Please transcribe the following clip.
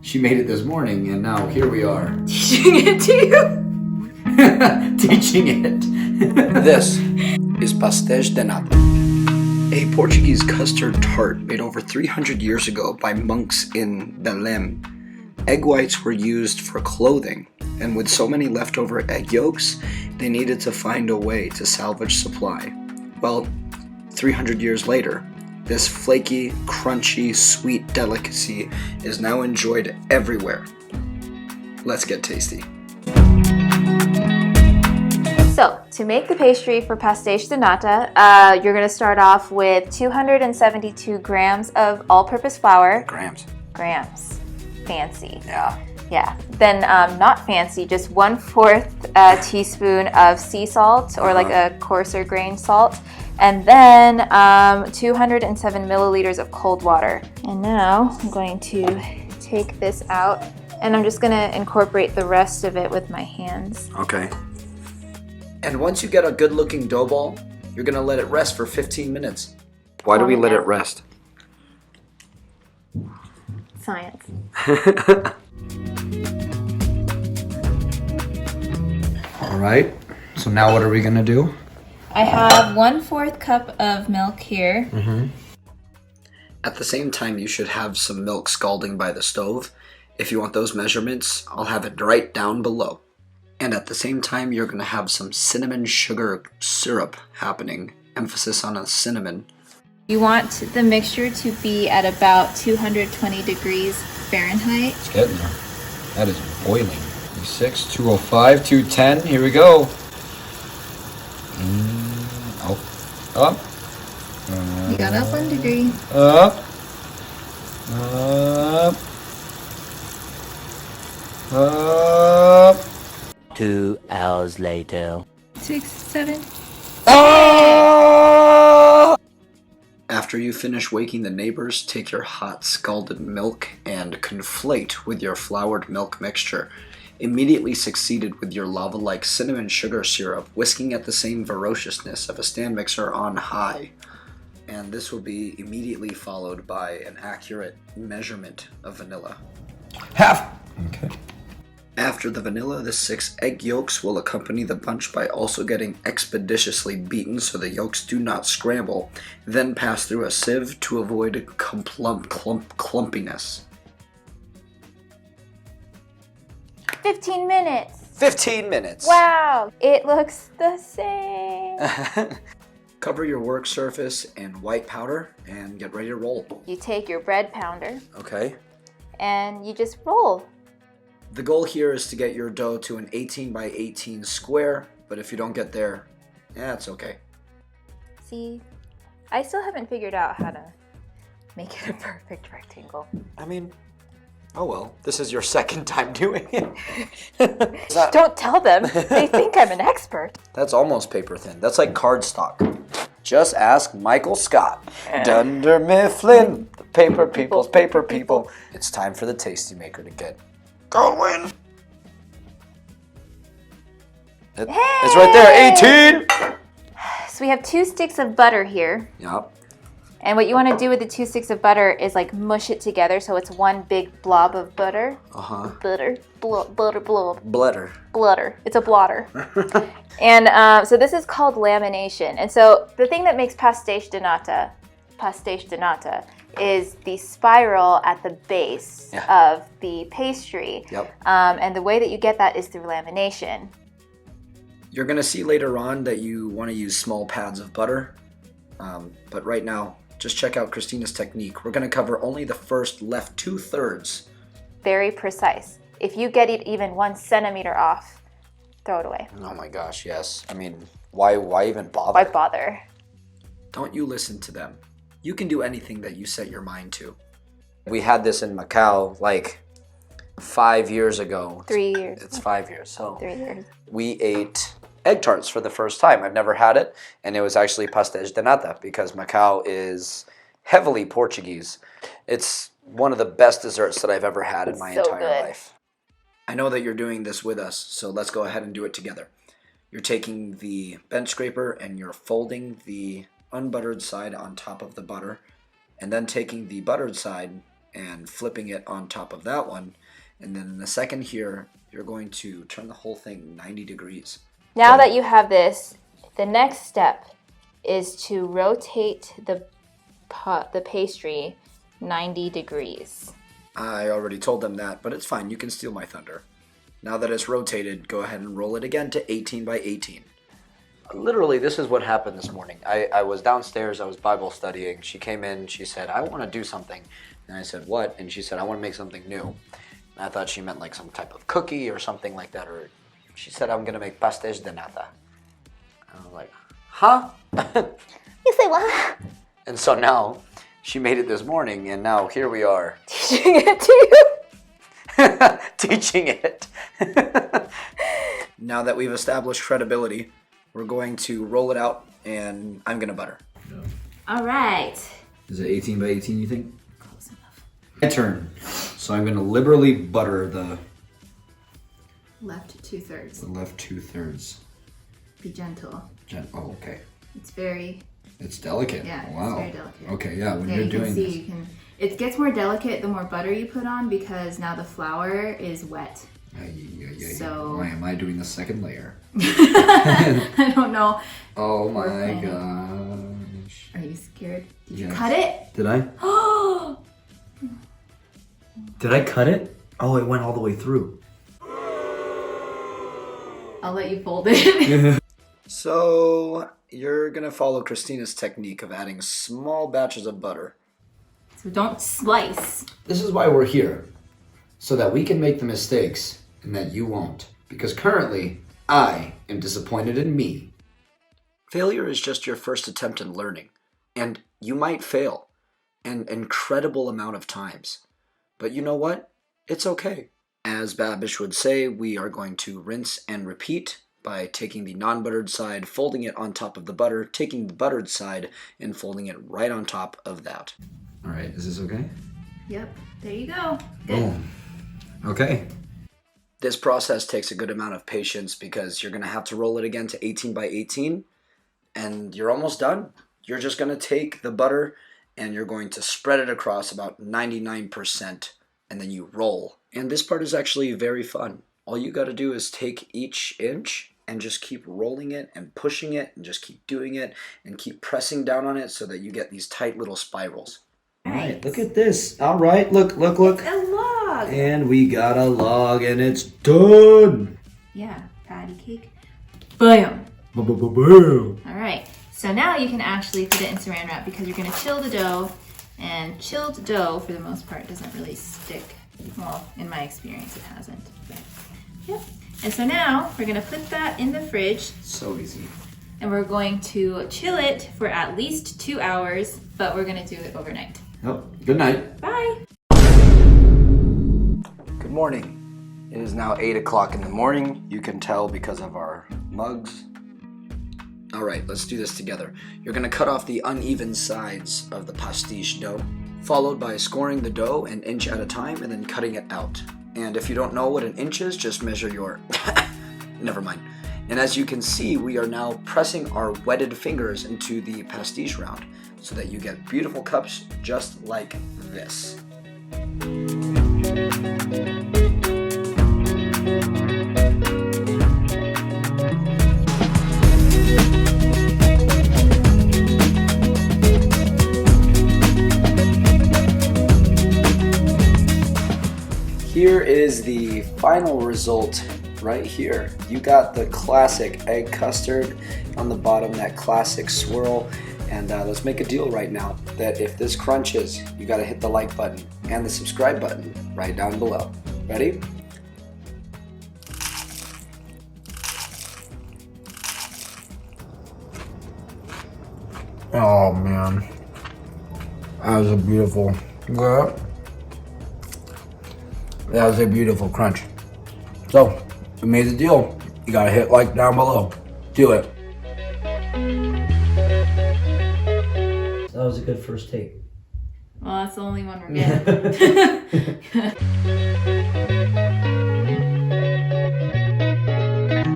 She made it this morning, and now here we are. Teaching it to you. Teaching it. This is Pasteis De Nata, a Portuguese custard tart made over 300 years ago by monks in Belém. Egg whites were used for clothing, and with so many leftover egg yolks, they needed to find a way to salvage supply. Well, 300 years later, this flaky, crunchy, sweet delicacy is now enjoyed everywhere. Let's get tasty. So, to make the pastry for Pasteis De Nata, you're going to start off with 272 grams of all-purpose flour. Grams. Fancy. Yeah. Yeah. Then not fancy, just 1/4 teaspoon of sea salt, or like a coarser grain salt. And then 207 milliliters of cold water. And now I'm going to take this out, and I'm just going to incorporate the rest of it with my hands. Okay. And once you get a good looking dough ball, you're going to let it rest for 15 minutes. Why do we let it rest? Science. All right. So now what are we going to do? I have 1/4 cup of milk here. At the same time, you should have some milk scalding by the stove. If you want those measurements, I'll have it right down below. And at the same time, you're going to have some cinnamon sugar syrup happening. Emphasis on a cinnamon. You want the mixture to be at about 220 degrees Fahrenheit. It's getting there. That is boiling. 206, 205, 210. Here we go. Up. You got up 1 degree. Up. 2 hours later. 6, 7. After you finish waking the neighbors, take your hot scalded milk and conflate with your floured milk mixture. Immediately succeeded with your lava-like cinnamon sugar syrup, whisking at the same ferociousness of a stand mixer on high. And this will be immediately followed by an accurate measurement of vanilla. Half! Okay. After the vanilla, the 6 egg yolks will accompany the bunch by also getting expeditiously beaten so the yolks do not scramble, then pass through a sieve to avoid clumpiness. 15 minutes. 15 minutes! Wow, it looks the same. Cover your work surface in white powder and get ready to roll. You take your bread pounder. Okay. And you just roll. The goal here is to get your dough to an 18 by 18 square, but if you don't get there, it's okay. See, I still haven't figured out how to make it a perfect rectangle. I mean, oh well, this is your second time doing it. Don't tell them. They think I'm an expert. That's almost paper thin. That's like cardstock. Just ask Michael Scott. Dunder Mifflin, the paper people's paper people. It's time for the tasty maker to get going. It's right there, 18! So we have 2 sticks of butter here. Yep. And what you want to do with the 2 sticks of butter is like mush it together so it's one big blob of butter. Butter. Butter blob. Blutter. It's a blotter. And so this is called lamination. And so the thing that makes Pasteis De Nata is the spiral at the base of the pastry. Yep. And the way that you get that is through lamination. You're going to see later on that you want to use small pads of butter. But right now, just check out Christina's technique. We're going to cover only the first left 2/3. Very precise. If you get it even 1 centimeter off, throw it away. Oh my gosh, yes. I mean, why even bother? Why bother? Don't you listen to them. You can do anything that you set your mind to. We had this in Macau like 5 years ago. 3 years. It's 5 years. So 3 years. we ate egg tarts for the first time. I've never had it, and it was actually Pasteis De Nata because Macau is heavily Portuguese. It's one of the best desserts that I've ever had in my entire life. I know that you're doing this with us, so let's go ahead and do it together. You're taking the bench scraper and you're folding the unbuttered side on top of the butter, and then taking the buttered side and flipping it on top of that one. And then in the second here, you're going to turn the whole thing 90 degrees. Now that you have this, the next step is to rotate the pastry 90 degrees. I already told them that, but it's fine. You can steal my thunder. Now that it's rotated, go ahead and roll it again to 18 by 18. Literally, this is what happened this morning. I was downstairs, I was Bible studying. She came in, she said, I want to do something. And I said, what? And she said, I want to make something new. And I thought she meant like some type of cookie or something like that. Or she said, I'm going to make Pasteis De Nata. And I was like, huh? You say what? And so now, she made it this morning, and now here we are. Teaching it to you? Teaching it. Now that we've established credibility, we're going to roll it out, and I'm going to butter. All right. Is it 18 by 18, you think? Close enough. My turn. So I'm going to liberally butter the Left 2/3. the left 2/3. Be gentle. Oh, okay. It's very, It's delicate. yeah, Wow. it's very delicate. Okay, yeah, when Yeah, you're you can doing see, this. you can, it gets more delicate the more butter you put on because now the flour is wet. So- Why am I doing the second layer? I don't know. Oh my planning. gosh. Are you scared? Did you Yes. cut it? Did I? Oh! Did I cut it? Oh, it went all the way through. I'll let you fold it. So, you're gonna follow Christina's technique of adding small batches of butter. So don't slice. This is why we're here. So that we can make the mistakes and that you won't. Because currently, I am disappointed in me. Failure is just your first attempt in learning. And you might fail an incredible amount of times. But you know what? It's okay. As Babish would say, we are going to rinse and repeat by taking the non-buttered side, folding it on top of the butter, taking the buttered side, and folding it right on top of that. All right, is this okay? Yep. There you go. Good. Boom. Okay. This process takes a good amount of patience because you're going to have to roll it again to 18 by 18, and you're almost done. You're just going to take the butter and you're going to spread it across about 99%, and then you roll. And this part is actually very fun. All you got to do is take each inch and just keep rolling it and pushing it and just keep doing it and keep pressing down on it so that you get these tight little spirals. All right, look at this. All right, look. A log. And we got a log and it's done. Yeah, patty cake. Bam. Boom. All right. So now you can actually put it in saran wrap because you're going to chill the dough. And chilled dough, for the most part, doesn't really stick. Well, in my experience, it hasn't. But, yep. And so now we're going to put that in the fridge. So easy. And we're going to chill it for at least 2 hours, but we're going to do it overnight. Yep. Good night. Bye. Good morning. It is now 8 o'clock in the morning. You can tell because of our mugs. All right, let's do this together. You're gonna cut off the uneven sides of the pastiche dough, followed by scoring the dough an inch at a time and then cutting it out. And if you don't know what an inch is, just measure your... Never mind. And as you can see, we are now pressing our wetted fingers into the pastiche round so that you get beautiful cups just like this. Here is the final result right here. You got the classic egg custard on the bottom, that classic swirl. And let's make a deal right now that if this crunches, you gotta hit the like button and the subscribe button right down below. Ready? Oh man, that was a beautiful, that was a beautiful crunch. So, we made the deal. You gotta hit like down below. Do it. That was a good first take. Well, that's the only one we're getting.